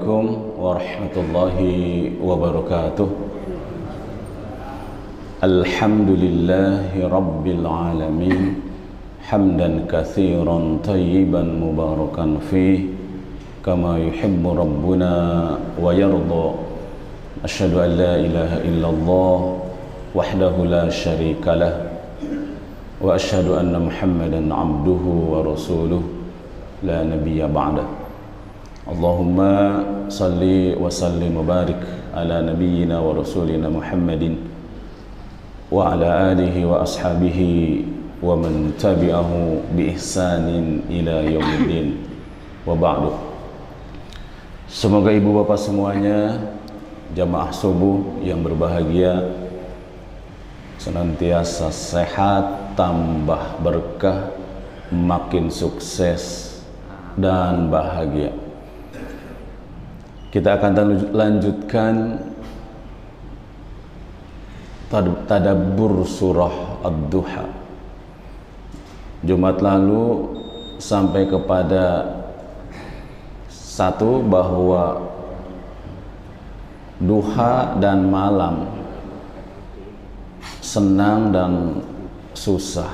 Assalamualaikum warahmatullahi wabarakatuh. Alhamdulillahi rabbil alamin, hamdan katsiran tayyiban mubarakan fih, kama yuhibbu rabbuna wa yarda. Asyhadu an la ilaha illallah wahdahu la syarikalah, wa asyhadu anna Muhammadan abduhu wa rasuluh la nabiyya ba'dah. Allahumma salli wa sallim wa barik ala nabiyyina wa rasulina Muhammadin wa ala alihi wa ashabihi wa man tabi'ahu bi ihsanin ila yaumiddin, wa ba'du. Semoga ibu bapak semuanya, jamaah subuh yang berbahagia, senantiasa sehat, tambah berkah, makin sukses dan bahagia. Kita akan lanjutkan tadabbur surah Ad-Duha. Jumat lalu sampai kepada satu, bahwa duha dan malam, senang dan susah,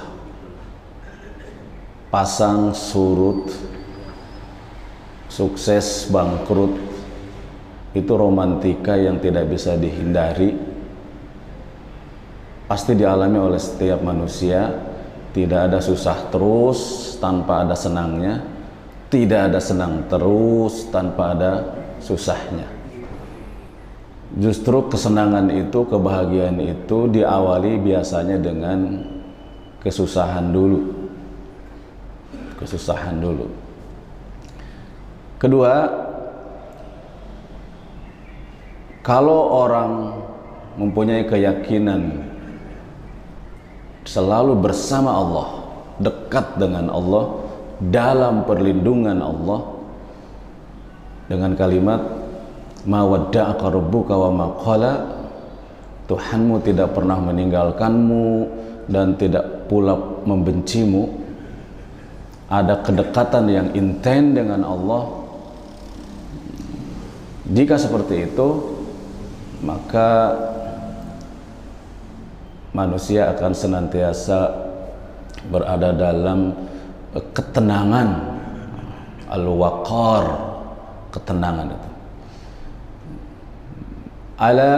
pasang surut, sukses bangkrut, itu romantika yang tidak bisa dihindari, pasti dialami oleh setiap manusia. Tidak ada susah terus tanpa ada senangnya, tidak ada senang terus tanpa ada susahnya. Justru kesenangan itu, kebahagiaan itu diawali biasanya dengan kesusahan dulu. Kesusahan dulu. Kedua, kalau orang mempunyai keyakinan selalu bersama Allah, dekat dengan Allah, dalam perlindungan Allah, dengan kalimat ma wadda'aka rabbuka wa ma qala, Tuhanmu tidak pernah meninggalkanmu dan tidak pula membencimu, ada kedekatan yang intens dengan Allah. Jika seperti itu, maka manusia akan senantiasa berada dalam ketenangan, al-waqar, ketenangan itu. Ala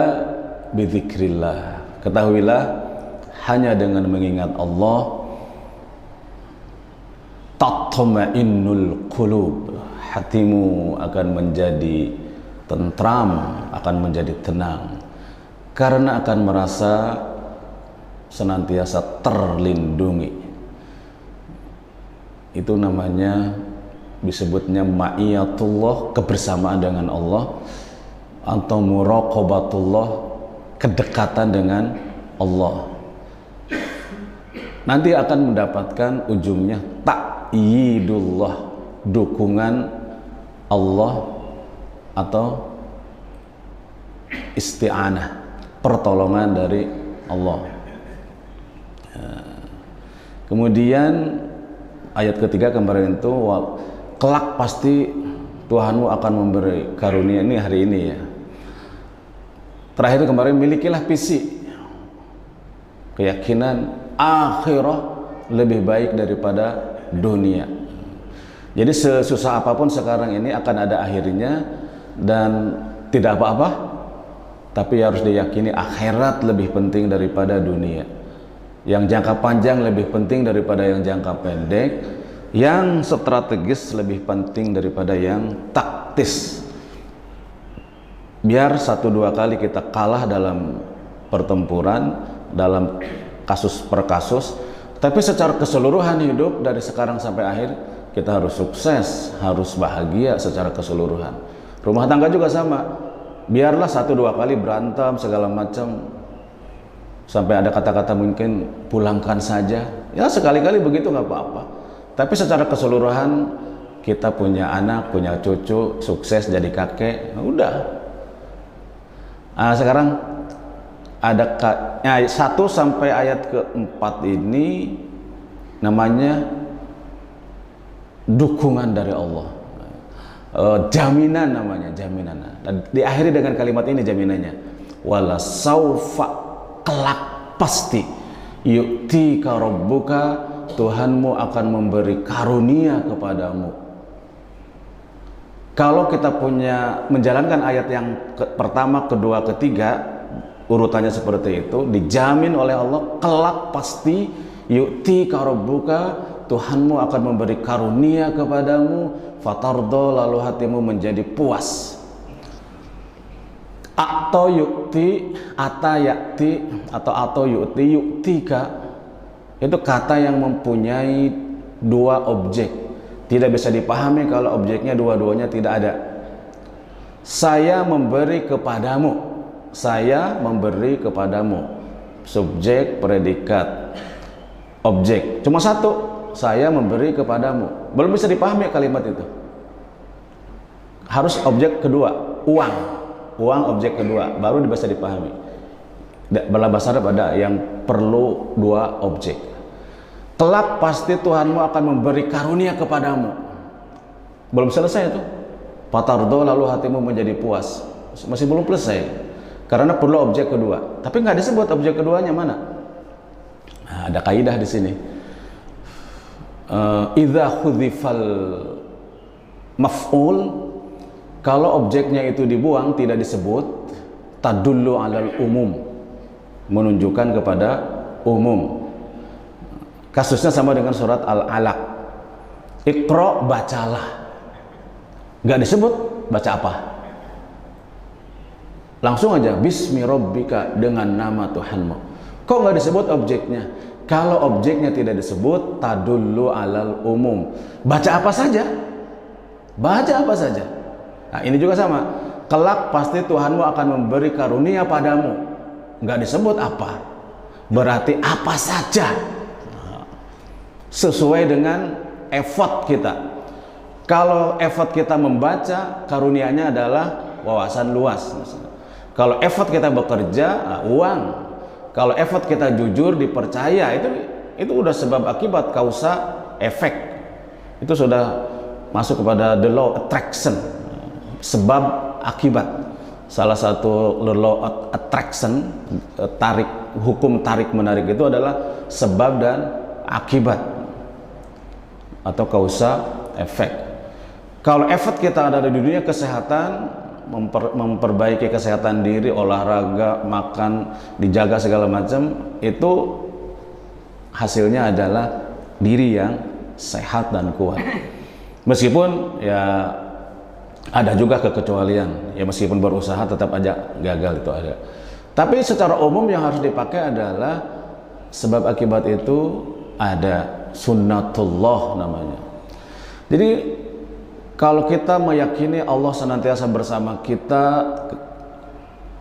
bidzikrillah, ketahuilah hanya dengan mengingat Allah tatma'innul qulub, hatimu akan menjadi tentram, akan menjadi tenang, karena akan merasa senantiasa terlindungi. Itu namanya, disebutnya ma'iyatullah, kebersamaan dengan Allah, atau muraqabatullah, kedekatan dengan Allah. Nanti akan mendapatkan ujungnya ta'yidullah, dukungan Allah, atau isti'anah, pertolongan dari Allah. Kemudian ayat ketiga kemarin itu, kelak pasti Tuhanmu akan memberi karunia, ini hari ini ya. Terakhir kemarin, milikilah visi, keyakinan akhirah lebih baik daripada dunia. Jadi sesusah apapun sekarang ini akan ada akhirnya, dan tidak apa-apa, tapi harus diyakini akhirat lebih penting daripada dunia. Yang jangka panjang lebih penting daripada yang jangka pendek, yang strategis lebih penting daripada yang taktis. Biar satu dua kali kita kalah dalam pertempuran, dalam kasus per kasus, tapi secara keseluruhan hidup dari sekarang sampai akhir kita harus sukses, harus bahagia secara keseluruhan. Rumah tangga juga sama, biarlah satu dua kali berantem segala macam, sampai ada kata-kata mungkin pulangkan saja, ya sekali-kali begitu nggak apa-apa. Tapi secara keseluruhan kita punya anak, punya cucu, sukses jadi kakek, udah. Sekarang ada 1 sampai ayat ke-4 ini namanya dukungan dari Allah. jaminan namanya, jaminan. Dan diakhiri dengan kalimat ini jaminannya, wala saufa, kelak pasti, yu'tika rabbuka, Tuhanmu akan memberi karunia kepadamu. Kalau kita menjalankan ayat yang pertama, kedua, ketiga, urutannya seperti itu, dijamin oleh Allah kelak pasti, yu'tika rabbuka, Tuhanmu akan memberi karunia kepadamu, fatardo, lalu hatimu menjadi puas. Atau yu'ti, atayati, atau yu'ti, yu'tika, itu kata yang mempunyai dua objek. Tidak bisa dipahami kalau objeknya dua-duanya tidak ada. Saya memberi kepadamu, saya memberi kepadamu, subjek, predikat, objek, cuma satu, saya memberi kepadamu. Belum bisa dipahami kalimat itu. Harus objek kedua, uang, uang objek kedua, baru bisa dipahami. Dalam bahasa Arab ada yang perlu dua objek. Kelak pasti Tuhanmu akan memberi karunia kepadamu. Belum selesai itu. Fatardo, lalu hatimu menjadi puas. Masih belum selesai. Karena perlu objek kedua. Tapi nggak disebut objek keduanya mana. Nah, ada kaidah di sini. Idza khudzifal maf'ul, kalau objeknya itu dibuang tidak disebut, tadullu alal umum, menunjukkan kepada umum. Kasusnya sama dengan surat Al-Alaq. Iqra, bacalah. Gak disebut baca apa. Langsung aja bismi rabbika, dengan nama Tuhanmu. Kok gak disebut objeknya? Kalau objeknya tidak disebut, tadullu alal umum. Baca apa saja. Baca apa saja. Nah, ini juga sama. Kelak pasti Tuhanmu akan memberi karunia padamu. Gak disebut apa. Berarti apa saja. Sesuai dengan effort kita. Kalau effort kita membaca, karunianya adalah wawasan luas. Kalau effort kita bekerja, uang. Kalau effort kita jujur, dipercaya, itu udah sebab akibat, kausa, efek. Itu sudah masuk kepada the law attraction, sebab akibat. Salah satu the law attraction, hukum tarik menarik itu adalah sebab dan akibat, atau kausa efek. Kalau effort kita ada di dunia kesehatan, memperbaiki kesehatan diri, olahraga, makan, dijaga segala macam, itu hasilnya adalah diri yang sehat dan kuat. Meskipun ya ada juga kekecualian, ya meskipun berusaha tetap aja gagal, itu ada. Tapi secara umum yang harus dipakai adalah sebab akibat itu ada, sunnatullah namanya. Jadi kalau kita meyakini Allah senantiasa bersama kita,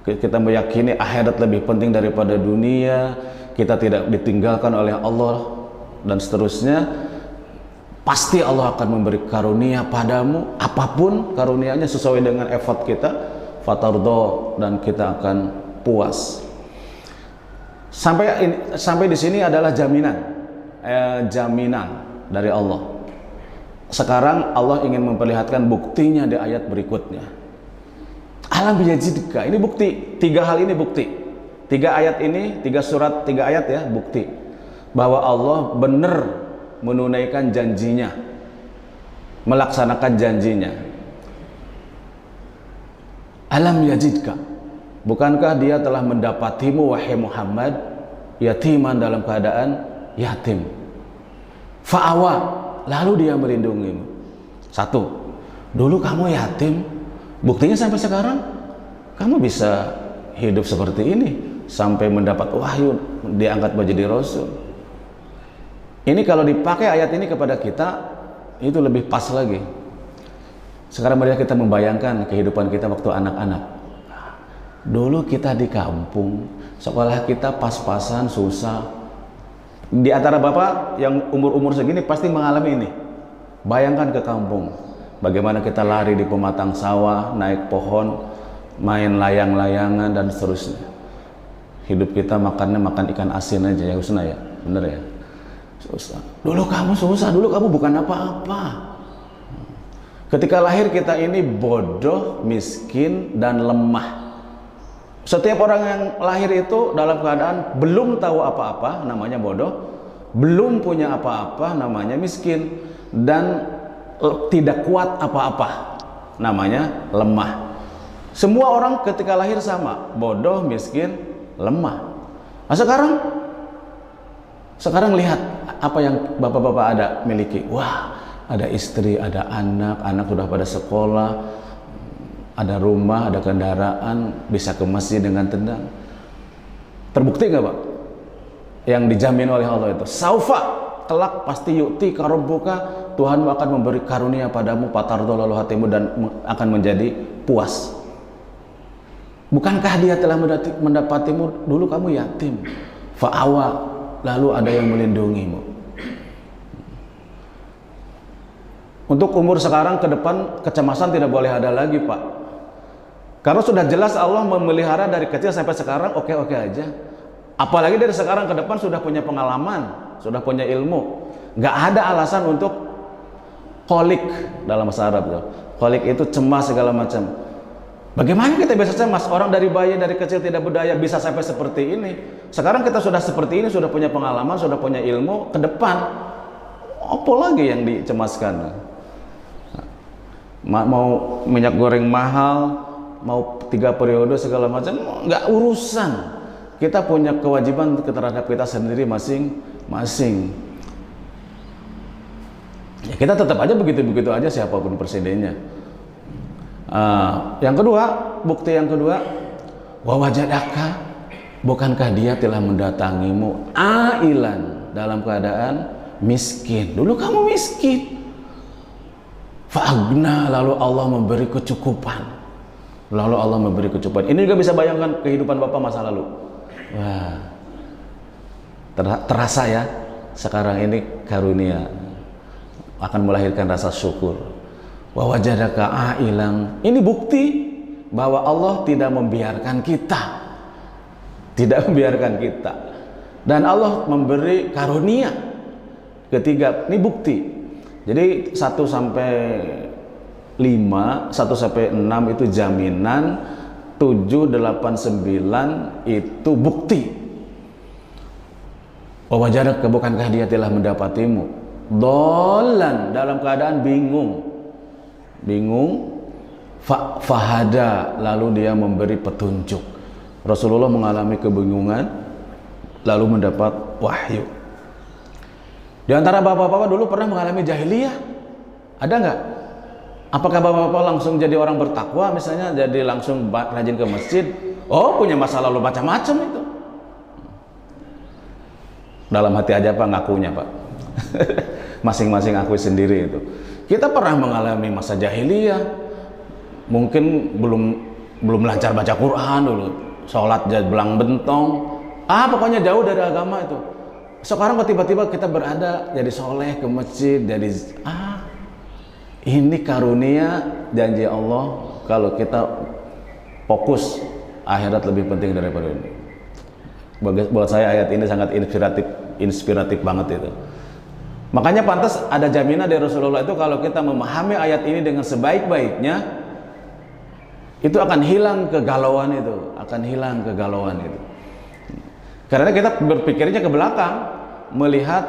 kita meyakini akhirat lebih penting daripada dunia, kita tidak ditinggalkan oleh Allah dan seterusnya, pasti Allah akan memberi karunia padamu, apapun karunianya sesuai dengan effort kita, fatardo, dan kita akan puas. Sampai di sini adalah jaminan dari Allah. Sekarang Allah ingin memperlihatkan buktinya di ayat berikutnya. Alam yajidka, ini bukti. Tiga hal ini bukti. Tiga ayat ini, tiga ayat ya, bukti bahwa Allah benar menunaikan janjinya, melaksanakan janjinya. Alam yajidka, bukankah dia telah mendapatimu wahai Muhammad yatiman, dalam keadaan yatim, fa'awa, lalu dia melindungimu. Satu, dulu kamu yatim, buktinya sampai sekarang kamu bisa hidup seperti ini, sampai mendapat wahyu, diangkat menjadi rasul. Ini kalau dipakai ayat ini kepada kita, itu lebih pas lagi. Sekarang mari kita membayangkan kehidupan kita waktu anak-anak. Dulu kita di kampung, sekolah kita pas-pasan, susah. Di antara bapak yang umur-umur segini pasti mengalami ini. Bayangkan ke kampung, bagaimana kita lari di pematang sawah, naik pohon, main layang-layangan dan seterusnya. Hidup kita makannya makan ikan asin aja ya Husna ya, bener ya. Susah. Dulu kamu susah, dulu kamu bukan apa-apa. Ketika lahir kita ini bodoh, miskin, dan lemah. Setiap orang yang lahir itu dalam keadaan belum tahu apa-apa, namanya bodoh, belum punya apa-apa, namanya miskin, dan tidak kuat apa-apa, namanya lemah. Semua orang ketika lahir sama, bodoh, miskin, lemah. Nah, sekarang lihat apa yang bapak-bapak ada miliki. Wah, ada istri, ada anak, anak sudah pada sekolah, ada rumah, ada kendaraan, bisa ke masjid dengan tenang. Terbukti nggak, Pak? Yang dijamin oleh Allah itu, saufa, kelak pasti yu'ti karabbuka, Tuhanmu akan memberi karunia padamu, fatarda lalu hatimu, dan akan menjadi puas. Bukankah dia telah mendapatimu dulu kamu yatim, fa'awa, lalu ada yang melindungimu. Untuk umur sekarang ke depan, kecemasan tidak boleh ada lagi, Pak. Karena sudah jelas Allah memelihara dari kecil sampai sekarang oke-oke aja. Apalagi dari sekarang ke depan sudah punya pengalaman, sudah punya ilmu. Nggak ada alasan untuk kolik dalam bahasa Arab. Kolik itu cemas segala macam. Bagaimana kita bisa cemas? Orang dari bayi, dari kecil tidak berdaya bisa sampai seperti ini. Sekarang kita sudah seperti ini, sudah punya pengalaman, sudah punya ilmu. Ke depan, apa lagi yang dicemaskan? Mau minyak goreng mahal, mau 3 periode segala macam, nggak urusan. Kita punya kewajiban terhadap kita sendiri masing-masing. Ya, kita tetap aja begitu-begitu aja siapapun presidennya. Yang kedua, bukti yang kedua, wa wajadaka, bukankah dia telah mendatangimu ailan, dalam keadaan miskin. Dulu kamu miskin, fa'agna, lalu Allah memberi kecukupan. Lalu Allah memberi kecukupan. Ini juga bisa bayangkan kehidupan Bapak masa lalu. Wah, terasa ya, sekarang ini karunia akan melahirkan rasa syukur. Wa wajadaka ailan. Ini bukti bahwa Allah tidak membiarkan kita. Tidak membiarkan kita. Dan Allah memberi karunia. Ketiga, ini bukti. Jadi 1 sampai 5, 1 sampai 6 itu jaminan, 7, 8, 9 itu bukti. Wa wajadaka, bukankah dia telah mendapatimu dolan, dalam keadaan bingung, fahada, lalu dia memberi petunjuk. Rasulullah mengalami kebingungan lalu mendapat wahyu. Di antara bapak-bapak dulu pernah mengalami jahiliyah, ada nggak? Apakah bapak-bapak langsung jadi orang bertakwa, misalnya jadi langsung rajin ke masjid? Oh, punya masa lalu macam-macam itu. Dalam hati aja Pak, ngakunya Pak. Masing-masing akui sendiri itu. Kita pernah mengalami masa jahiliyah, mungkin belum lancar baca Quran dulu, sholat belang bentong, pokoknya jauh dari agama itu. Sekarang tiba-tiba kita berada jadi soleh, ke masjid, jadi ini karunia janji Allah. Kalau kita fokus, akhirat lebih penting daripada ini. Buat saya ayat ini sangat inspiratif banget itu. Makanya pantas ada jaminan dari Rasulullah itu, kalau kita memahami ayat ini dengan sebaik-baiknya, itu akan hilang kegalauan itu, Karena kita berpikirnya ke belakang, melihat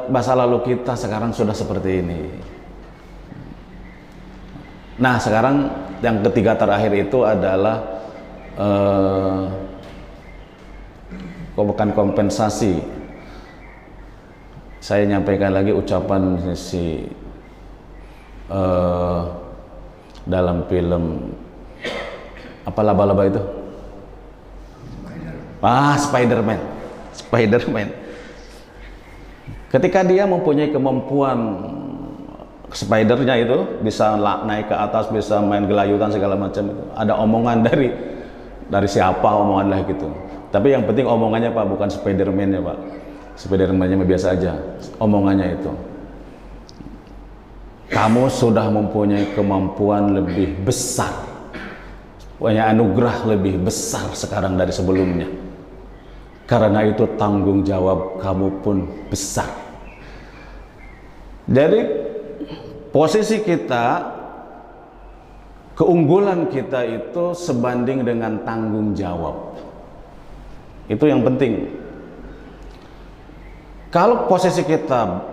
masa lalu kita sekarang sudah seperti ini. Nah, sekarang yang ketiga terakhir itu adalah bukan kompensasi. Saya nyampaikan lagi ucapan dalam film apa laba-laba itu? Spider-Man. Ketika dia mempunyai kemampuan spidernya itu, bisa naik ke atas, bisa main gelayutan segala macam itu. Ada omongan dari siapa omongan lah gitu. Tapi yang penting omongannya Pak, bukan Spider-Man-nya Pak. Spider-Man-nya biasa aja, omongannya itu. Kamu sudah mempunyai kemampuan lebih besar, punya anugerah lebih besar sekarang dari sebelumnya. Karena itu tanggung jawab kamu pun besar. Jadi posisi kita, keunggulan kita itu sebanding dengan tanggung jawab. Itu yang penting. Kalau posisi kita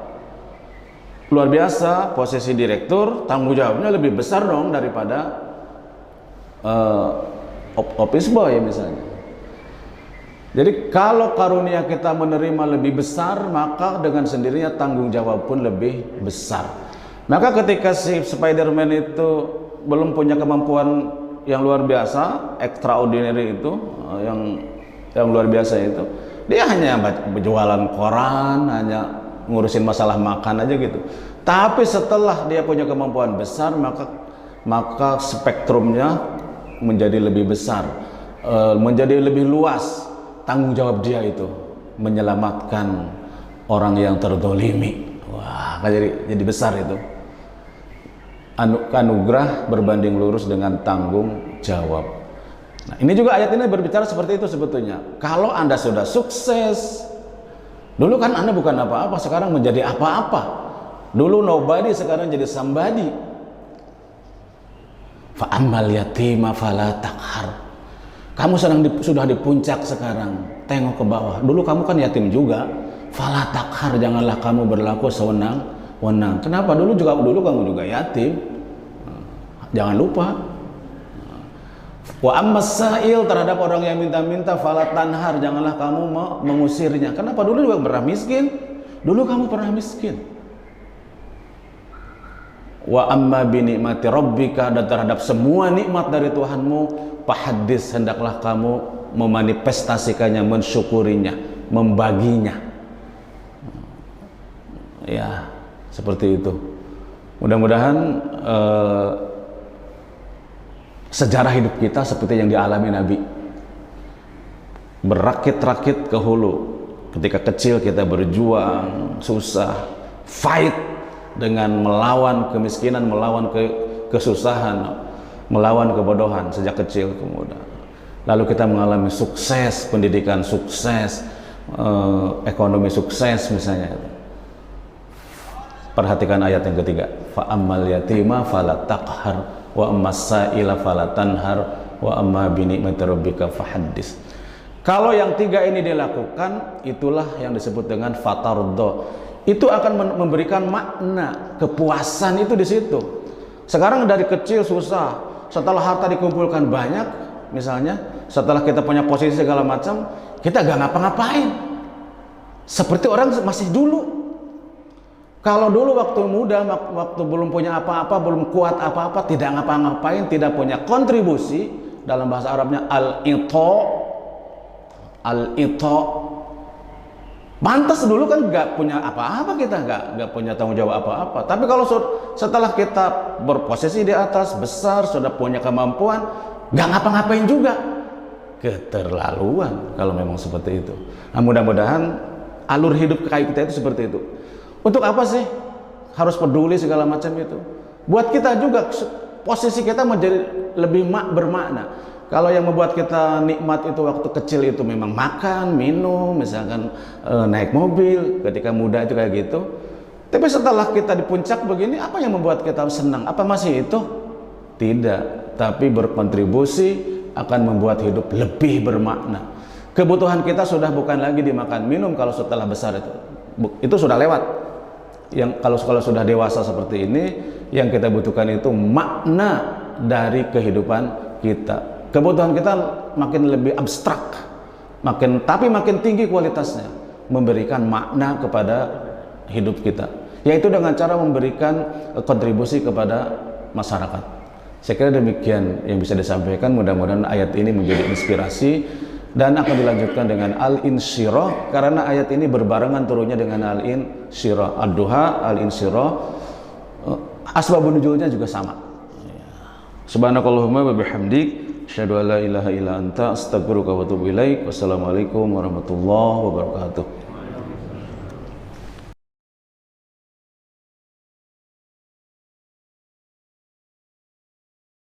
luar biasa, posisi direktur, tanggung jawabnya lebih besar dong daripada office boy misalnya. Jadi kalau karunia kita menerima lebih besar, maka dengan sendirinya tanggung jawab pun lebih besar. Maka ketika si Spider-Man itu belum punya kemampuan yang luar biasa, extraordinary itu, yang luar biasa itu, dia hanya berjualan koran, hanya ngurusin masalah makan aja gitu. Tapi setelah dia punya kemampuan besar, maka spektrumnya menjadi lebih besar, menjadi lebih luas. Tanggung jawab dia itu menyelamatkan orang yang terdolimi. Wah, jadi besar itu. Anugerah berbanding lurus dengan tanggung jawab. Nah, ini juga ayat ini berbicara seperti itu sebetulnya. Kalau Anda sudah sukses, dulu kan Anda bukan apa-apa, sekarang menjadi apa-apa. Dulu nobody, sekarang jadi somebody. Fa ammal yatima fala taqhar. Kamu sudah di puncak sekarang, tengok ke bawah. Dulu kamu kan yatim juga. Fala taqhar, janganlah kamu berlaku sewenang-wenang. Kenapa? Dulu kamu juga yatim. Jangan lupa. Wa ammas sa'il, terhadap orang yang minta-minta, fala tanhar, janganlah kamu mengusirnya. Kenapa? Dulu juga pernah miskin. Dulu kamu pernah miskin. Wa amma bi ni'mati rabbika, dan terhadap semua nikmat dari Tuhanmu, fahaddits, hendaklah kamu memanifestasikannya, mensyukurinya, membaginya. Ya, seperti itu. Mudah-mudahan sejarah hidup kita seperti yang dialami Nabi, berakit-rakit ke hulu. Ketika kecil kita berjuang, susah, fight dengan melawan kemiskinan, melawan kesusahan, melawan kebodohan sejak kecil ke muda. Lalu kita mengalami sukses, pendidikan sukses, ekonomi sukses misalnya. Perhatikan ayat yang ketiga, fa ammal yatima fala taqhar wa ammas sa'ila fala tanhar wa amma bi ni'mati rabbika fahaddits. Kalau yang tiga ini dilakukan, itulah yang disebut dengan fatardo. Itu akan memberikan makna kepuasan itu di situ. Sekarang dari kecil susah, setelah harta dikumpulkan banyak, misalnya setelah kita punya posisi segala macam, kita gak ngapa-ngapain. Seperti orang masih dulu. Kalau dulu waktu muda, waktu belum punya apa-apa, belum kuat apa-apa, tidak ngapa-ngapain, tidak punya kontribusi, dalam bahasa Arabnya al-ito. Pantas dulu kan nggak punya apa-apa, kita nggak punya tanggung jawab apa-apa. Tapi kalau setelah kita berposisi di atas, besar, sudah punya kemampuan, nggak ngapa-ngapain juga. Keterlaluan kalau memang seperti itu. Nah, mudah-mudahan alur hidup kayak kita itu seperti itu. Untuk apa sih harus peduli segala macam itu? Buat kita juga posisi kita menjadi lebih bermakna. Kalau yang membuat kita nikmat itu waktu kecil itu memang makan, minum, misalkan naik mobil, ketika muda itu kayak gitu. Tapi setelah kita di puncak begini, apa yang membuat kita senang? Apa masih itu? Tidak, tapi berkontribusi akan membuat hidup lebih bermakna. Kebutuhan kita sudah bukan lagi dimakan minum kalau setelah besar itu sudah lewat. Yang kalau sudah dewasa seperti ini, yang kita butuhkan itu makna dari kehidupan kita. Kebutuhan kita makin lebih abstrak, tapi makin tinggi kualitasnya, memberikan makna kepada hidup kita, yaitu dengan cara memberikan kontribusi kepada masyarakat. Saya kira demikian yang bisa disampaikan. Mudah-mudahan ayat ini menjadi inspirasi dan akan dilanjutkan dengan Al-Insyirah, karena ayat ini berbarengan turunnya dengan Al-Insyirah, Ad-Duha, Al-Insyirah. Asbabun nuzulnya juga sama. Subhanakallahumma wa bihamdik, asyhadu an la ilaha illa anta, astaghfiruka wa atubu ilaik. Wassalamualaikum warahmatullahi wabarakatuh.